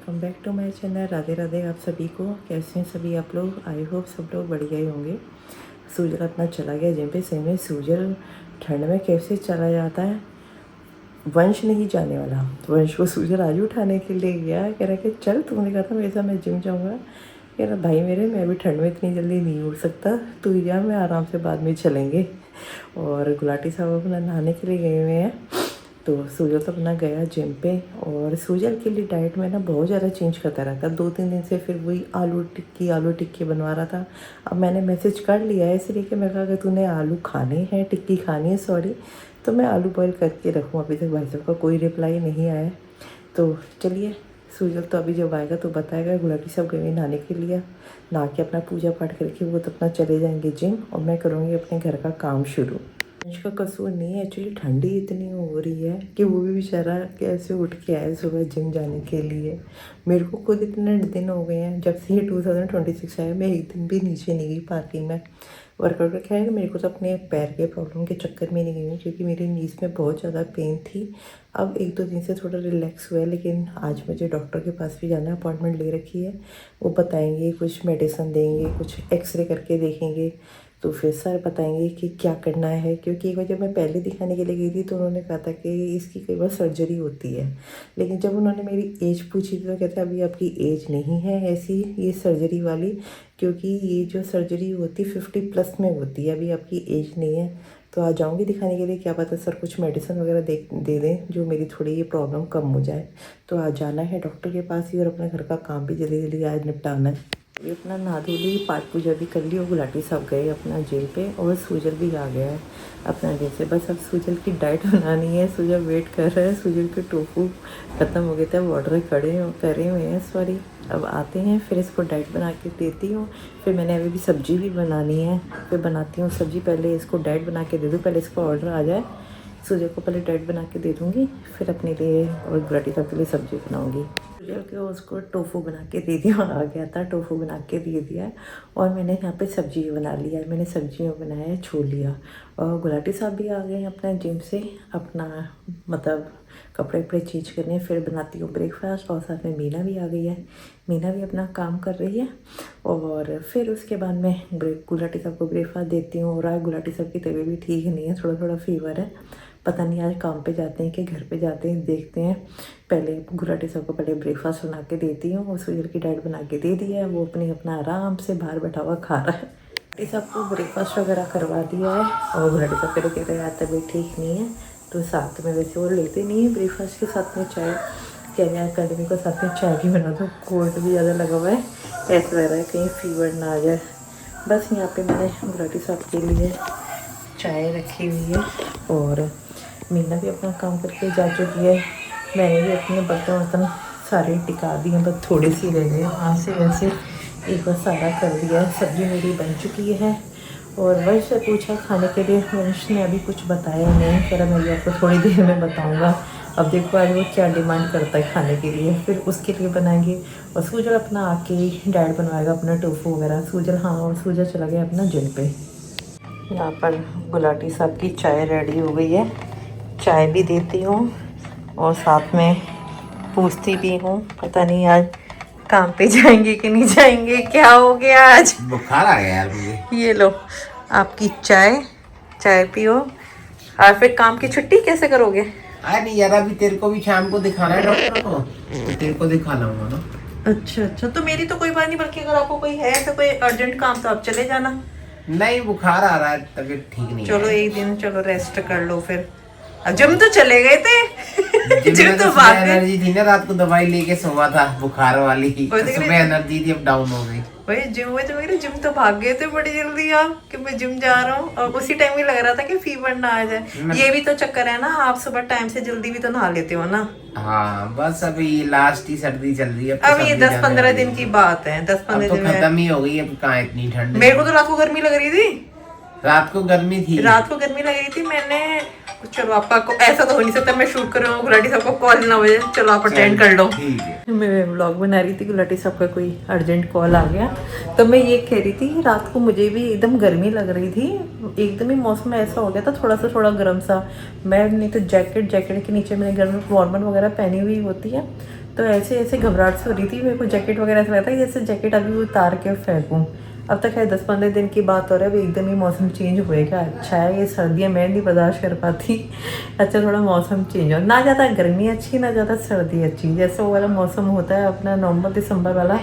Welcome back to my channel. Radhe Radhe आप सभी को। कैसे हैं सभी आप लोग? आई होप सब लोग बढ़िया ही होंगे। सूजल अपना चला गया जिम पे। सही में सूजल ठंड में कैसे चला जाता है। वंश नहीं जाने वाला, वंश को सूजल आज उठाने के लिए गया। कह रहा कि चल, तुमने कहा था मेरे साथ मैं जिम जाऊँगा। कह रहा भाई मेरे, मैं भी ठंड में इतनी जल्दी नहीं उठ सकता, तू ही जा, मैं आराम से बाद में चलेंगे। और गुलाटी साहब अपना नहाने के लिए गए हुए हैं। तो सूजल तो अपना गया जिम पे। और सूजल के लिए डाइट में ना बहुत ज़्यादा चेंज करता रहता है। 2-3 दिन से फिर वही आलू टिक्की बनवा रहा था। अब मैंने मैसेज कर लिया है इसलिए कि मैं कहा कि तूने आलू खाने हैं, टिक्की खानी है सॉरी, तो मैं आलू बॉयल करके रखूँ। अभी तक भाई साहब का कोई रिप्लाई नहीं आया। तो चलिए, सूजल तो अभी जब आएगा तो बताएगा। गुलाटी सब गए नहाने के लिए, नहा के अपना पूजा पाठ करके वो तो अपना चले जाएंगे जिम और मैं करूँगी अपने घर का काम शुरू। इसका कसूर नहीं है, एक्चुअली ठंडी इतनी हो रही है कि वो भी बेचारा कैसे उठ के आए सुबह जिम जाने के लिए। मेरे को खुद इतने दिन हो गए हैं जब से ये 2026 आया, मैं एक दिन भी नीचे नहीं गई पार्किंग में वर्कआउट रखा है। मेरे को तो अपने पैर के प्रॉब्लम के चक्कर में नहीं गई हूँ क्योंकि मेरी नीज में बहुत ज़्यादा पेन थी। अब 1-2 दिन से थोड़ा रिलैक्स हुआ है, लेकिन आज मुझे डॉक्टर के पास भी जाना है, अपॉइंटमेंट ले रखी है। वो बताएंगे, कुछ मेडिसिन देंगे, कुछ एक्सरे करके देखेंगे, तो फिर सर बताएंगे कि क्या करना है। क्योंकि एक बार जब मैं पहले दिखाने के लिए गई थी तो उन्होंने कहा था कि इसकी कई बार सर्जरी होती है, लेकिन जब उन्होंने मेरी एज पूछी थी तो कहते अभी आपकी एज नहीं है ऐसी ये सर्जरी वाली, क्योंकि ये जो सर्जरी होती 50+ में होती है, अभी आपकी एज नहीं है। तो आ जाऊँगी दिखाने के लिए, क्या पता सर कुछ मेडिसिन वगैरह दे दें जो मेरी थोड़ी ये प्रॉब्लम कम हो जाए। तो आज जाना है डॉक्टर के पास ही और अपने घर का काम भी जल्दी जल्दी आज निपटाना है। ये अपना नहा धो ली, पाठ पूजा भी कर ली और गुलाटी सब गए अपना जिम पे और सूजल भी आ गया है अपना जिम से। बस अब सूजल की डाइट बनानी है। सूजल वेट कर रहा है। सूजल के टोफू ख़त्म हो गए थे, अब ऑर्डर करे हुए हैं सॉरी। अब आते हैं फिर इसको डाइट बना के देती हूँ। फिर मैंने अभी भी सब्ज़ी भी बनानी है, फिर बनाती हूँ सब्ज़ी। पहले इसको डाइट बना के दे दूँ, पहले इसका ऑर्डर आ जाए। सूजल को पहले डाइट बना के दे दूँगी, फिर अपने लिए और गुलाटी साहब के लिए सब्ज़ी बनाऊँगी। सूजल के उसको टोफू बना के दे दिया, आ गया था टोफू बना के दे दिया। और मैंने यहाँ पे सब्ज़ी भी बना लिया है। मैंने सब्ज़ी में बनाया है छोलिया। और गुलाटी साहब भी आ गए हैं अपना जिम से, अपना मतलब कपड़े वपड़े चेंज करने। फिर बनाती हूँ ब्रेकफास्ट और साथ में मीना भी आ गई है। मीना भी अपना काम कर रही है। और फिर उसके बाद मैं गुलाटी साहब को ब्रेकफास्ट देती हूँ। और आज गुलाटी साहब की तबीयत भी ठीक नहीं है, थोड़ा थोड़ा फीवर है। पता नहीं आज काम पे जाते हैं कि घर पे जाते हैं, देखते हैं। पहले गुलाटी साहब को पहले ब्रेकफास्ट बना के देती हूँ और सूजल की डाइट बना के दे दी है। वो अपना आराम से बाहर बैठा हुआ खा रहा है। गुलाटी साहब को ब्रेकफास्ट वगैरह करवा दिया है। और गुलाटी साहब कह रहे यार तबीयत ठीक नहीं है, तो साथ में वैसे वो लेते नहीं है ब्रेकफास्ट के साथ में चाय। क्या यार कंटिन्यू को साथ में चाय भी बना दो, कोल्ड भी ज़्यादा लगा हुआ है, ऐसा लग रहा है कहीं फीवर ना आ जाए। बस यहाँ पे मैंने गुलाटी साहब के लिए चाय रखी हुई है। और मीना भी अपना काम करके जा चुकी है। मैंने भी अपने बर्तन सारे टिका दिए, बस थोड़े सी रह गए वहाँ से। वैसे एक बार सारा कर दिया है। सब्ज़ी मेरी बन चुकी है। और वंश से पूछा खाने के लिए, वंश ने अभी कुछ बताया नहीं, कह रहा मैं ये आपको थोड़ी देर में बताऊँगा। अब देखो आज वो क्या डिमांड करता है खाने के लिए, फिर उसके लिए बनाएंगे। और सूजल अपना आके डाइट बनवाएगा अपना टोफू वगैरह। सूजल और सूजल चला गया अपना जिम पे। यहाँ पर गुलाटी साहब की चाय रेडी हो गई है, चाय भी देती हूँ और साथ में पूछती भी हूँ पता नहीं आज काम पे जाएंगे कि नहीं जाएंगे, क्या हो गया आज। बुखार आ गया यार मुझे। ये लो आपकी चाय पियो। और फिर काम की छुट्टी कैसे करोगे? अरे नहीं यार, अभी तेरे को भी शाम को दिखाना है डॉक्टर को, तो तेरे को दिखा लाऊंगा ना। अच्छा, तो मेरी तो कोई बात नहीं, बल्कि अगर आपको कोई है तो कोई अर्जेंट काम तो आप चले जाना। नहीं बुखार आ रहा है, तबीयत ठीक नहीं चलो है। एक दिन चलो रेस्ट कर लो फिर। अब जिम तो चले गए थे जिम में तो सुबह भाग गए। एनर्जी थी ना, रात को दवाई लेके सोवा था बुखार वाली, तो वही तो कह रही सुबह एनर्जी थी, अब डाउन हो गई। वही जिम तो भाग गए थे बड़ी जल्दी आप कि मैं जिम जा रहा हूँ। और उसी टाइम ही लग रहा था कि फीवर ना आ जाए। ये भी तो चक्कर है ना, आप सुबह टाइम से जल्दी भी तो नहा लेते हो ना। हाँ बस अभी लास्ट ही सर्दी चल रही है। अब ये 10-15 दिन की बात है, 10-15 तो दिन में खत्म ही हो गई, अब कहाँ इतनी ठंड। मेरे को तो रात को गर्मी लग रही थी। रात को गर्मी थी। रात को गर्मी लग रही थी। मैंने चलो आपका ऐसा तो हो नहीं सकता मैं शूट कर रहा हूँ गुलाटी साहब को कॉल ना बजे, चलो आप अटेंड कर लो। ठीक है। मैं व्लॉग बना रही थी, गुलाटी साहब का कोई अर्जेंट कॉल आ गया। तो मैं ये कह रही थी रात को मुझे भी एकदम गर्मी लग रही थी, एकदम ही मौसम ऐसा हो गया था थोड़ा गर्म सा। मैं नहीं तो जैकेट के नीचे मैंने गर्म वार्मर वगैरह पहनी हुई होती है, तो ऐसे घबराहट से हो रही थी मेरे को। जैकेट वगैरह ऐसा लगता है जैसे जैकेट अभी उतार के फेंकूँ। अब तक है 10-15 दिन की बात हो रहा है, अभी एकदम ही मौसम चेंज होएगा। अच्छा है ये सर्दियाँ मैं नहीं बर्दाश्त कर पाती। अच्छा थोड़ा मौसम चेंज हो, ना ज़्यादा गर्मी अच्छी ना ज़्यादा सर्दी अच्छी, जैसे वो वाला मौसम होता है अपना नवंबर दिसंबर वाला,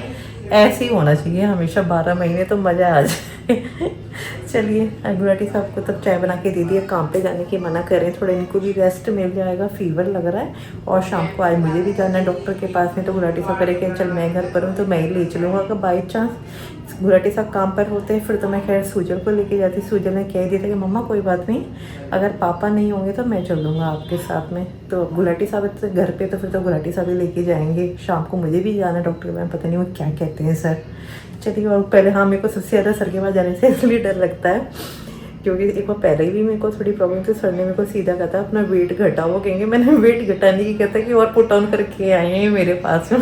ऐसे ही होना चाहिए हमेशा 12 महीने, तो मज़ा आ जाए। चलिए गुलाटी साहब को तब चाय बना के दे दिया, काम पे जाने की मना करें, थोड़ा इनको भी रेस्ट मिल जाएगा, फीवर लग रहा है। और शाम को आज मुझे भी जाना है डॉक्टर के पास में, तो गुलाटी साहब करे कि चल मैं घर पर हूँ तो मैं ही ले चलूँगा। अगर बाई चांस गुलाटी साहब काम पर होते हैं फिर तो मैं खैर सूजल को लेके जाती। सूजल ने कह दिया था कि मम्मा कोई बात नहीं, अगर पापा नहीं होंगे तो मैं चल दूँगा आपके साथ में। तो गुलाटी साहब घर पे तो फिर तो गुलाटी साहब ही लेके जाएंगे। शाम को मुझे भी जाना है डॉक्टर के पास, पता नहीं वो क्या कहते हैं सर। चलिए और पहले हाँ मेरे को सबसे ज़्यादा सर के पास जाने से इसलिए डर लगता है क्योंकि एक बार पहले भी मेरे को थोड़ी प्रॉब्लम थी, सर ने मेरे को सीधा कहा था अपना वेट घटा। वो कहेंगे मैंने वेट घटाने की कहता कि और पुट ऑन करके आए हैं मेरे पास में।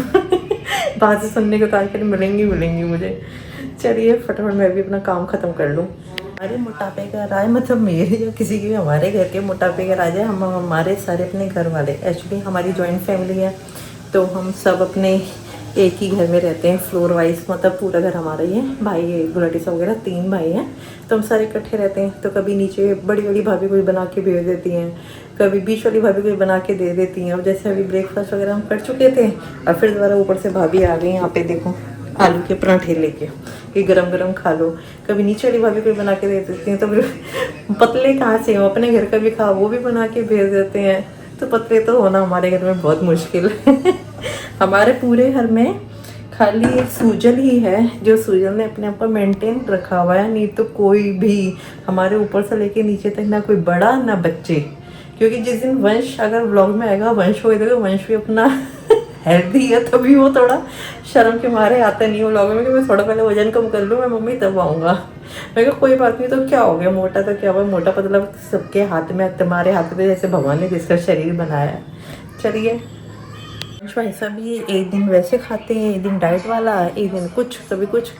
बात से सुनने को कहा मिलेंगी मुझे। चलिए फटाफट मैं भी अपना काम ख़त्म कर लूँ। हमारे मोटापे का राज, मतलब मेरे या किसी के भी हमारे घर के मोटापे का राज है हम हमारे सारे अपने घर वाले। एक्चुअली हमारी जॉइंट फैमिली है तो हम सब अपने एक ही घर में रहते हैं, फ्लोर वाइज, मतलब पूरा घर हमारा ही है। भाई गुलाटी साहब वगैरह 3 भाई हैं तो हम सारे इकट्ठे रहते हैं। तो कभी नीचे बड़ी भाभी कोई बना के भेज देती हैं, कभी बीच वाली भाभी कोई बना के दे देती हैं। अब जैसे अभी ब्रेकफास्ट वगैरह हम कर चुके थे और फिर दोबारा ऊपर से भाभी आ गई यहाँ पे, देखो आलू के पराठे लेके कि गरम खा लो। कभी नीचे वाली भाभी कोई बना के दे देती हैं, तो फिर पतले कहाँ से हो, अपने घर का भी खाओ, वो भी बना के भेज देते हैं। तो पतले तो होना हमारे घर में बहुत मुश्किल है। हमारे पूरे घर में खाली एक सूजल ही है जो सूजल ने अपने आप को मेंटेन रखा हुआ है, नहीं तो कोई भी हमारे ऊपर से लेके नीचे तक ना कोई बड़ा ना बच्चे। क्योंकि जिस दिन वंश अगर व्लॉग में आएगा, वंश हो तो वंश भी अपना हेल्दी है, तभी वो थोड़ा शर्म के मारे आता नहीं है व्लॉग में कि मैं थोड़ा पहले वजन कम कर लूँ मैं मम्मी तब आऊँगा। मैं कहा कोई बात नहीं, तो क्या हो गया, मोटा तो क्या हुआ, मोटा पतला सबके हाथ में, तुम्हारे हाथ में जैसे भगवान ने जिसका शरीर बनाया है। चलिए भाई साहब ये एक दिन वैसे खाते हैं, एक दिन डाइट वाला, एक दिन कुछ कभी कुछ।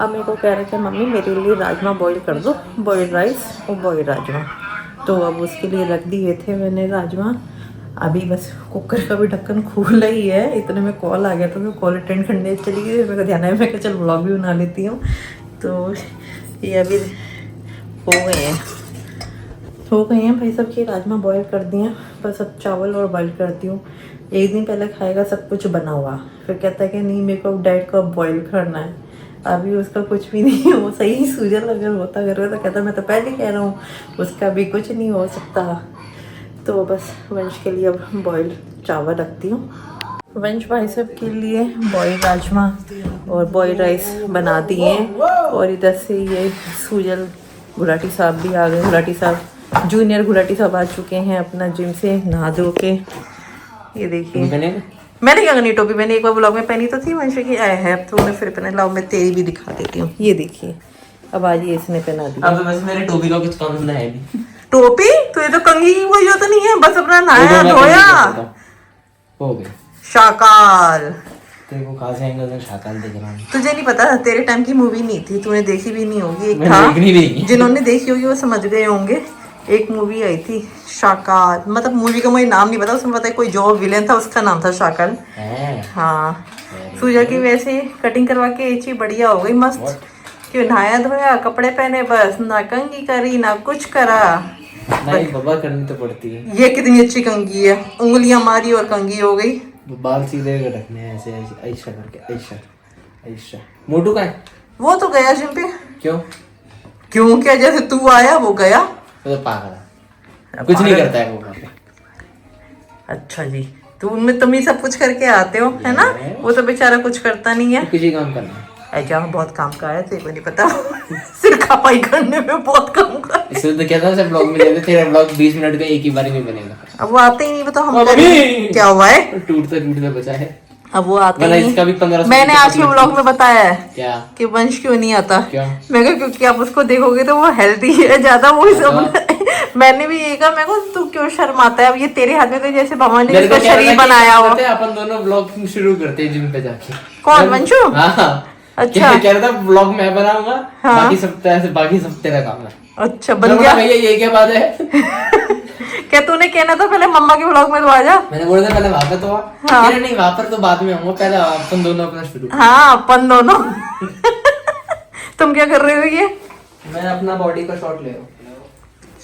अब मेरे को कह रहे थे मम्मी मेरे लिए राजमा बॉईल कर दो, बॉइल्ड राइस और बॉइल्ड राजमा। तो अब उसके लिए रख दिए थे मैंने राजमा। अभी बस कुकर का भी ढक्कन खुला ही है, इतने में कॉल आ गया तो मैं कॉल अटेंड करने चली गई। मेरे को ध्यान है मैं चल व्लॉग भी बना लेती हूँ। तो ये अभी हो गए हैं भाई साहब के राजमा बॉईल कर दिए, बस अब चावल और बॉईल करती हूँ। एक दिन पहले खाएगा सब कुछ बना हुआ, फिर कहता है कि नहीं मेरे को डाइट को बॉईल करना है। अभी उसका कुछ भी नहीं है, वो सही सूजन अगर होता घर में तो कहता मैं तो पहले कह रहा हूँ उसका भी कुछ नहीं हो सकता। तो बस वंश के लिए अब बॉइल्ड चावल रखती हूँ। वंश भाई साहब के लिए बॉइल्ड राजमा और बॉइल्ड राइस बना दिए हैं। और इधर से ये सूजल गुलाटी साहब भी आ गए। गुलाटी साहब जूनियर गुलाटी साहब आ चुके हैं अपना जिम से नहा धो के। ये देखिए मैंने क्या करनी टोपी, मैंने एक बार ब्लॉग में पहनी तो थी वंश की, आया है अब तो मैं फिर पहने। लाओ मैं तेरी भी दिखा देती हूँ, ये देखिए अब आज ये इसने पहना दी। अब बस मेरे टोपी का कुछ काम है नहीं। टोपी तो ये तो कंघी की कोई जरूरत नहीं है, बस अपना नहाया धोया हो गया शाकाल। तेरे को कहाँ से आएंगे तो शाकाल दिख रहा है। तुझे नहीं पता तेरे टाइम की मूवी नहीं थी, तूने देखी भी नहीं होगी। एक मैंने था देखनी भी नहीं। जिन्होंने देखी होगी वो समझ गए होंगे। एक मूवी आई थी शाकाल, मतलब मूवी का मुझे नाम नहीं पता, उसमें पता है कोई जो विलेन था उसका नाम था शाकाल। हाँ सूजा की वैसे कटिंग करवा के एक चीज बढ़िया हो गई मस्त। क्यों नहाया धोया कपड़े पहने, बस ना कंघी करी ना कुछ करा। नहीं बाबा करनी तो पड़ती है। ये कितनी अच्छी कंघी है, उंगलियां मारी और कंघी हो गई। बाल सीधे रखने हैं ऐसे ऐसा करके, ऐसा। मोटू का है वो तो गया जिम पे। क्यों क्या जैसे तू आया वो गया, वो तो पागल है, कुछ नहीं करता है वो। अच्छा जी तुम ही सब कुछ करके आते हो है ना, वो तो बेचारा कुछ करता नहीं है। किसी काम करना है ऐसा बहुत काम का है, तेरे को नहीं पता। सिर खपाई करने में बहुत काम का है। इसलिए तो क्या था सब ब्लॉग में लेते, तेरा ब्लॉग 20 मिनट का एक ही बारी में बनेगा। अब वो आते ही नहीं, बताओ हम क्या हुआ है। टूटता बचा है। अब वो आते मतलब ही इसका भी 1500 मैंने आज के व्लॉग में बताया है क्या कि वंश क्यों नहीं आता। क्यों? मैं कहा क्योंकि आप उसको देखोगे तो वो हेल्दी है ज्यादा, वो सब मैंने भी यही कहा, मैं को तू क्यों शर्माता है, अब ये तेरे हाथ में तो जैसे भगवान ने मेरे को इसका क्या लगा शरीर कि बनाया हो। करते हैं, अपन दोनों ब्लॉग शुरू करते हैं जिम पे जाके। कौन वंशु? हाँ अच्छा कह रहा था ब्लॉग मैं बनाऊंगा, हाँ। बाकी सब तेरा काम है। अच्छा मैं बन बोला, गया। भैया ये क्या बात है? क्या तूने कहना था पहले मम्मा के व्लॉग में तो आ जा। मैंने बोला था पहले वहां पे तो आ। हाँ। कह रहा, नहीं वहां पर तो बाद में आऊंगा, पहले अपन दोनों अपना शुरू। हाँ अपन दोनों तुम क्या कर रहे हो ये? मैं अपना बॉडी का शॉट ले रहा हूँ।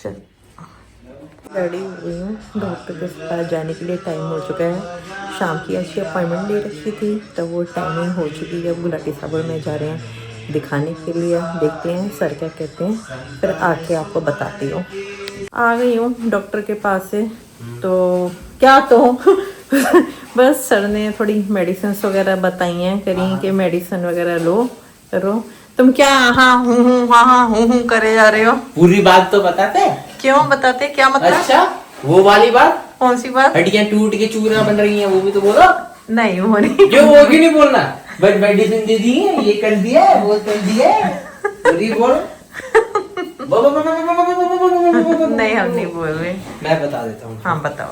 चल रेडी हो गई हूँ, डॉक्टर के पास जाने के लिए टाइम हो चुका है। शाम की अच्छी अपॉइंटमेंट ले रखी थी तो वो टाइमिंग हो चुकी है। अब गुलाटी सागर में जा रहे हैं दिखाने के लिए, देखते हैं सर क्या कहते हैं, फिर आके आपको बताती हूँ। आ गई हूँ डॉक्टर के पास से, तो क्या तो बस सर ने थोड़ी मेडिसिन वगैरह बताई हैं, करी कि मेडिसिन वगैरह लो करो। तुम क्या हाँ हूँ करे जा रहे हो? पूरी बात तो बताते। क्यों बताते, क्या मतलब? अच्छा वो वाली बात, कौन सी बात? हड्डियां टूट के चूरा बन रही हैं, वो भी तो बोलो। नहीं वो नहीं। क्यों वो क्यों नहीं बोलना? बस मेडिसिन दे दी है, ये कर दिया है, वो कर दिया है, पूरी बोल। नहीं हम नहीं बोल रहे। मैं बता देता हूँ। हाँ बताओ।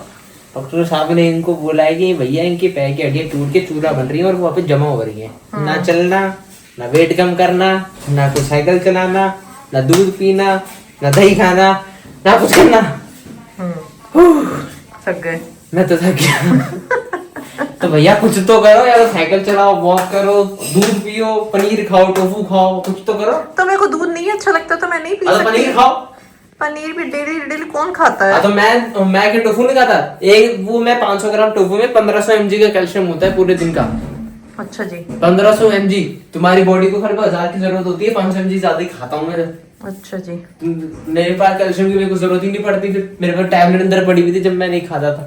डॉक्टर साहब ने इनको बोला है कि भैया इनके पैर की हड्डियां टूट के चूरा बन रही है और वो वापस जमा हो रही है। ना चलना, ना वेट कम करना, ना कुछ साइकिल चलाना, ना दूध पीना, ना दही खाना, ना कुछ करना। थक गए। मैं तो थक गया। तो भैया कुछ तो करो यार, साइकिल चलाओ, वॉक करो, दूध पियो, पनीर खाओ, टोफू खाओ, कुछ तो करो। तो मेरे को दूध नहीं अच्छा लगता तो मैं नहीं पी तो सकती। पनीर खाओ। पनीर भी डेली डेली कौन खाता है? तो मैं क्या टोफू नहीं खाता? एक वो मैं 500 ग्राम टोफू में 1500 mg का कैल्शियम होता है पूरे दिन का। अच्छा जी। 1500 mg। तुम्हारी बॉडी को खर्च 1000 की जरूरत होती है, 500 mg ज्यादा ही खाता हूँ मैं। अच्छा जी। मेरे पास कैल्शियम की मेरे को जरूरत ही नहीं पड़ती, फिर मेरे पास टैबलेट अंदर पड़ी हुई थी जब मैं नहीं खाता था।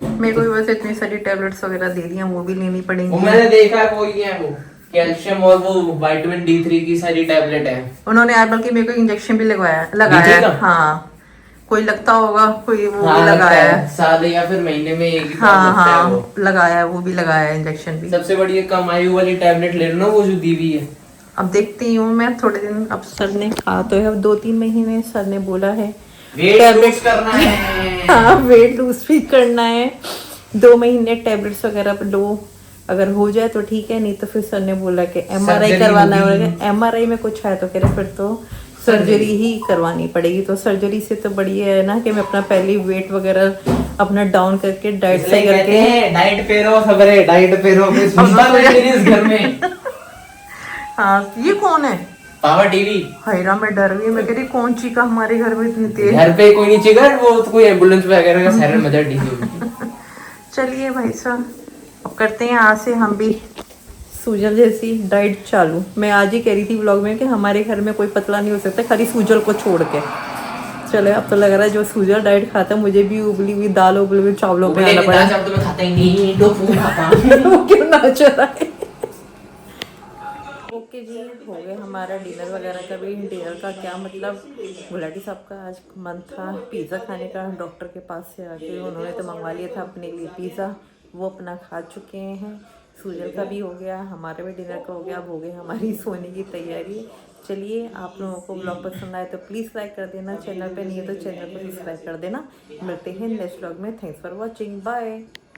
मेरे को भी वैसे इतनी सारी टैबलेट्स वगैरह दे दी हैं, वो भी लेनी वो पड़ेंगी। मैंने देखा है, वो ये है, वो कैल्शियम और वो विटामिन D3 की सारी टैबलेट है। उन्होंने यार बल्कि मेरे को इंजेक्शन भी लगाया D3 है। का? हाँ कोई लगता होगा, कोई वो हाँ, भी लगता लगाया है। है। साल या फिर महीने में एक ही बार हाँ लगता है हाँ वो। लगाया है, वो भी लगाया है इंजेक्शन भी। सबसे बढ़िया कम आयु वाली टैबलेट ले लो, वो जो दी हुई है। अब देखती हूँ मैं थोड़े दिन, अब सर ने कहा तो है अब 2-3 महीने सर ने बोला है वेट लूज करना है। हाँ वेट लूज भी करना है, 2 महीने टैबलेट्स वगैरह लो, अगर हो जाए तो ठीक है, नहीं तो फिर सर ने बोला कि MRI करवाना है। MRI में कुछ है तो कह रहे फिर तो सर्जरी ही करवानी पड़ेगी। तो सर्जरी से तो बढ़िया है ना कि मैं अपना पहले वेट वगैरह अपना डाउन करके डाइट सही करके डाइट पे रहो सबरे, डाइट पे रहो। कोई सुनता नहीं है इस घर में। हाँ ये कौन है? Power TV. हैरा मैं डर गई, मैं कह रही कौन चीखा हमारे घर में इतनी तेज। घर पे कोई नहीं चिगर, वो तो कोई एम्बुलेंस वगैरह का सायरन बजा टीवी। चलिए भाई साहब अब करते हैं आज से हम भी सूजल जैसी डाइट चालू। मैं आज ही कह रही थी व्लॉग में कि हमारे घर में कोई पतला नहीं हो सकता खाली सूजल को छोड़ के। चले अब तो लग रहा है जो सूजल डाइट खाता है मुझे भी उबली हुई दाल, उबले हुए चावलों पे आना पड़ा। तो मैं खाता ही नहीं, टोफू खाता हूं। क्यों ना चला है। ओके जी हो गया हमारा डिनर वगैरह का भी। डिनर का क्या मतलब, गुलाटी साहब का आज मन था पिज़्ज़ा खाने का। डॉक्टर के पास से आके उन्होंने तो मंगवा लिया था अपने लिए पिज़्ज़ा, वो अपना खा चुके हैं। सूजल का भी हो गया, हमारे भी डिनर का हो गया। अब हो गई हमारी सोने की तैयारी। चलिए आप लोगों को ब्लॉग पसंद आए तो प्लीज़ लाइक कर देना, चैनल पे नहीं है तो चैनल को सब्सक्राइब कर देना। मिलते हैं नेक्स्ट ब्लॉग में। Thanks for watching, bye.